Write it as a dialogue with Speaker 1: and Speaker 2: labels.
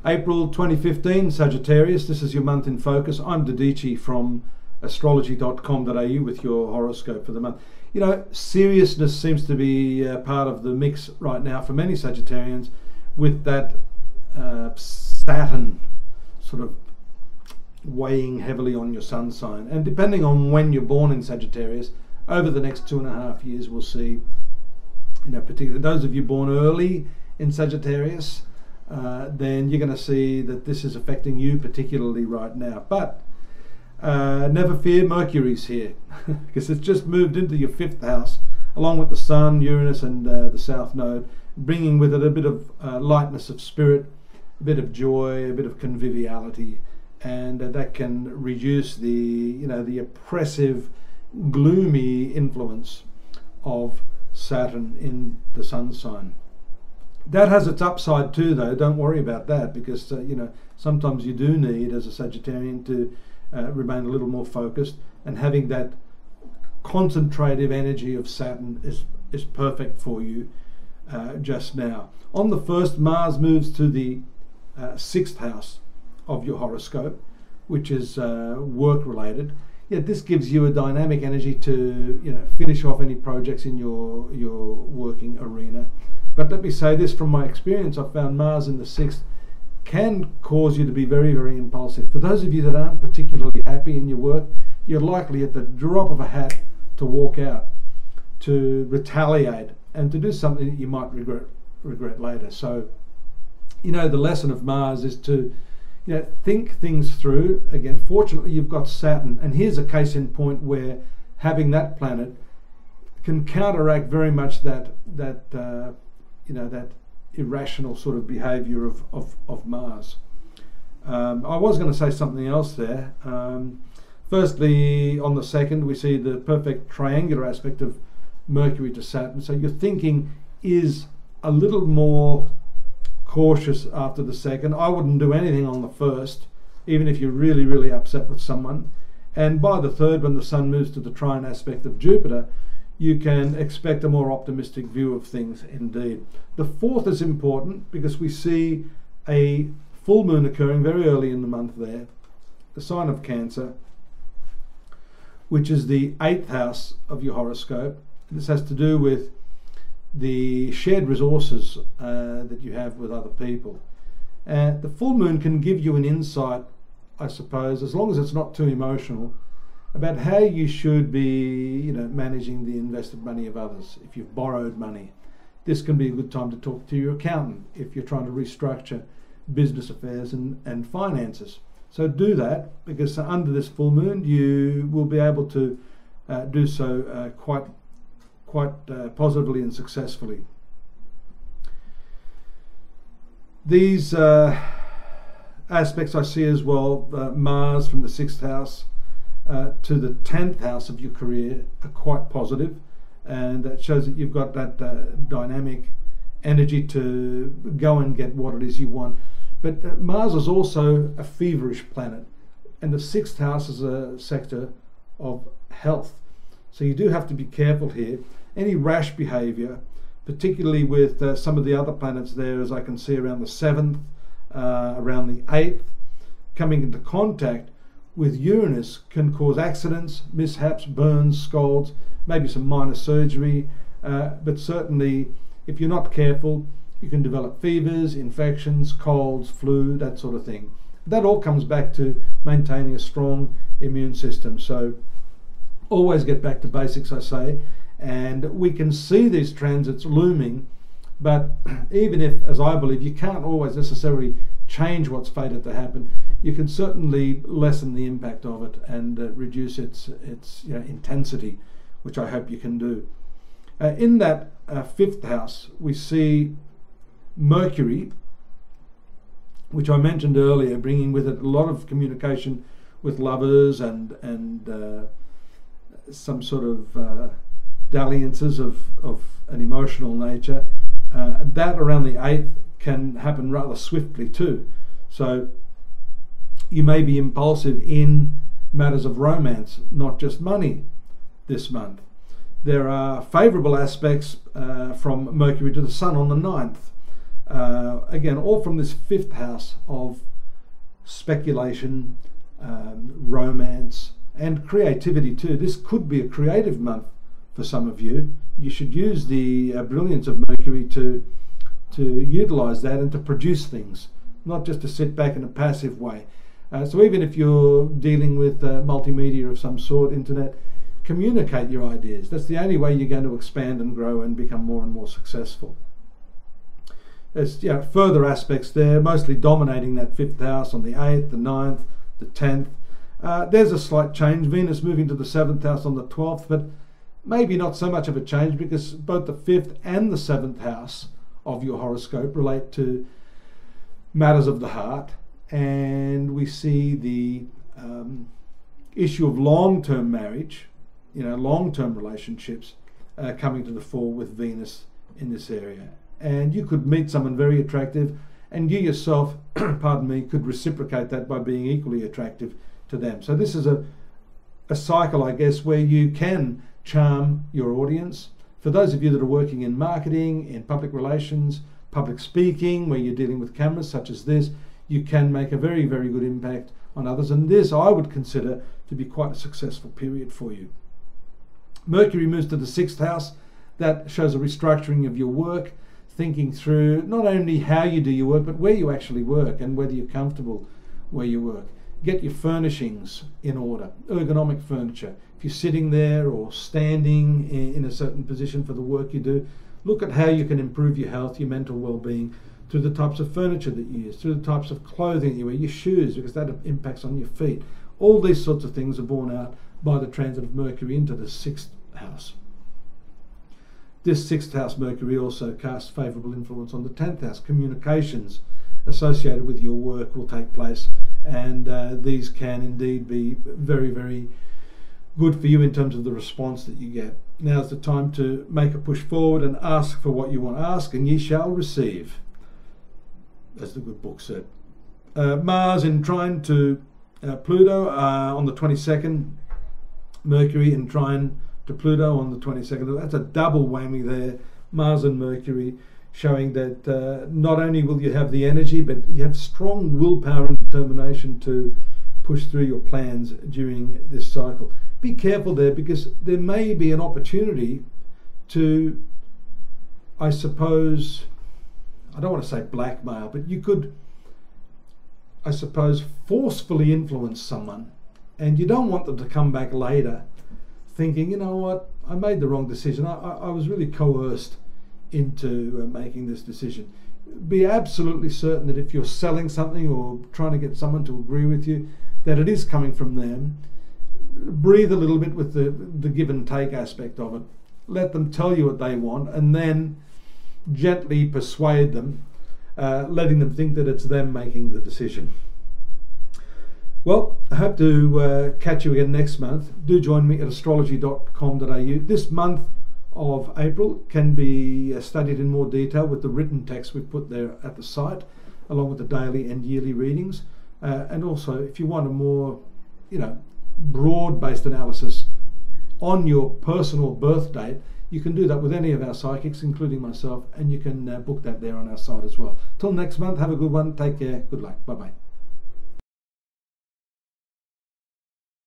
Speaker 1: April 2015, Sagittarius, this is your month in focus. I'm Dadhichi from astrological.com.au with your horoscope for the month. You know, seriousness seems to be part of the mix right now for many Sagittarians, with that Saturn sort of weighing heavily on your sun sign. And depending on when you're born in Sagittarius, over the next 2.5 years, we'll see, you know, particularly those of you born early in Sagittarius, then you're going to see that this is affecting you particularly right now. But never fear, Mercury's here because it's just moved into your 5th house along with the Sun, Uranus and the South Node, bringing with it a bit of lightness of spirit, a bit of joy, a bit of conviviality, and that can reduce the, you know, the oppressive, gloomy influence of Saturn in the Sun sign. That has its upside too, though. Don't worry about that, because you know, sometimes you do need, as a Sagittarian, to remain a little more focused, and having that concentrative energy of Saturn is perfect for you just now. On the 1st, Mars moves to the 6th house of your horoscope, which is work related. Yeah, this gives you a dynamic energy to, you know, finish off any projects in your working arena. But let me say this, from my experience, I've found Mars in the 6th can cause you to be very, very impulsive. For those of you that aren't particularly happy in your work, you're likely at the drop of a hat to walk out, to retaliate, and to do something that you might regret later. So, you know, the lesson of Mars is to, you know, think things through. Again, fortunately, you've got Saturn, and here's a case in point where having that planet can counteract very much that you know, that irrational sort of behavior of Mars. I was going to say something else there. Firstly, on the 2nd, we see the perfect triangular aspect of Mercury to Saturn. So your thinking is a little more cautious after the 2nd. I wouldn't do anything on the 1st, even if you're really, really upset with someone. And by the 3rd, when the Sun moves to the trine aspect of Jupiter, you can expect a more optimistic view of things indeed. The 4th is important because we see a full moon occurring very early in the month there, the sign of Cancer, which is the 8th house of your horoscope. This has to do with the shared resources that you have with other people. The full moon can give you an insight, I suppose, as long as it's not too emotional, about how you should be, you know, managing the invested money of others. If you've borrowed money, this can be a good time to talk to your accountant if you're trying to restructure business affairs and finances. So do that, because under this full moon you will be able to do so quite positively and successfully. These aspects I see as well, Mars from the 6th house to the 10th house of your career, are quite positive, and that shows that you've got that dynamic energy to go and get what it is you want. But Mars is also a feverish planet, and the 6th house is a sector of health. So you do have to be careful here. Any rash behavior, particularly with some of the other planets there, as I can see around the 7th, around the 8th, coming into contact with Uranus, can cause accidents, mishaps, burns, scalds, maybe some minor surgery, but certainly if you're not careful, you can develop fevers, infections, colds, flu, that sort of thing. That all comes back to maintaining a strong immune system. So always get back to basics, I say, and we can see these transits looming, but even if, as I believe, you can't always necessarily change what's fated to happen, you can certainly lessen the impact of it and reduce its you know, intensity, which I hope you can do. In that 5th house, we see Mercury, which I mentioned earlier, bringing with it a lot of communication with lovers and some sort of dalliances of an emotional nature. That around the 8th can happen rather swiftly too. So you may be impulsive in matters of romance, not just money, this month. There are favourable aspects from Mercury to the Sun on the 9th. Again, all from this 5th house of speculation, romance, and creativity too. This could be a creative month for some of you. You should use the brilliance of Mercury to utilize that and to produce things, not just to sit back in a passive way. So even if you're dealing with multimedia of some sort, internet, communicate your ideas. That's the only way you're going to expand and grow and become more and more successful. There's further aspects there, mostly dominating that 5th house on the 8th, the 9th, the 10th. There's a slight change, Venus moving to the 7th house on the 12th, but maybe not so much of a change because both the 5th and the 7th house of your horoscope relate to matters of the heart, and we see the issue of long-term marriage, long-term relationships coming to the fore with Venus in this area. And you could meet someone very attractive, and you yourself, pardon me, could reciprocate that by being equally attractive to them. So this is a cycle, I guess, where you can charm your audience. For those of you that are working in marketing, in public relations, public speaking, where you're dealing with cameras such as this, you can make a very, very good impact on others. And this I would consider to be quite a successful period for you. Mercury moves to the 6th house. That shows a restructuring of your work, thinking through not only how you do your work, but where you actually work and whether you're comfortable where you work. Get your furnishings in order, ergonomic furniture. If you're sitting there or standing in a certain position for the work you do, look at how you can improve your health, your mental well-being, through the types of furniture that you use, through the types of clothing you wear, your shoes, because that impacts on your feet. All these sorts of things are borne out by the transit of Mercury into the 6th house. This 6th house Mercury also casts favourable influence on the 10th house. Communications associated with your work will take place, and these can indeed be very, very good for you in terms of the response that you get. Now's the time to make a push forward and ask for what you want to ask, and ye shall receive, as the good book said. Mars in trine to Pluto on the 22nd. Mercury in trine to Pluto on the 22nd. That's a double whammy there, Mars and Mercury, showing that not only will you have the energy, but you have strong willpower and determination to push through your plans during this cycle. Be careful there, because there may be an opportunity to, I suppose, I don't want to say blackmail, but you could, I suppose, forcefully influence someone, and you don't want them to come back later thinking, you know what, I made the wrong decision. I was really coerced into making this decision. Be absolutely certain that if you're selling something or trying to get someone to agree with you, that it is coming from them. Breathe a little bit with the give and take aspect of it. Let them tell you what they want, and then gently persuade them, letting them think that it's them making the decision. Well, I hope to catch you again next month. Do join me at astrology.com.au. This month of April can be studied in more detail with the written text we've put there at the site, along with the daily and yearly readings. And also, if you want a more, broad-based analysis on your personal birth date, you can do that with any of our psychics, including myself, and you can book that there on our site as well. Till next month, have a good one. Take care. Good luck. Bye-bye.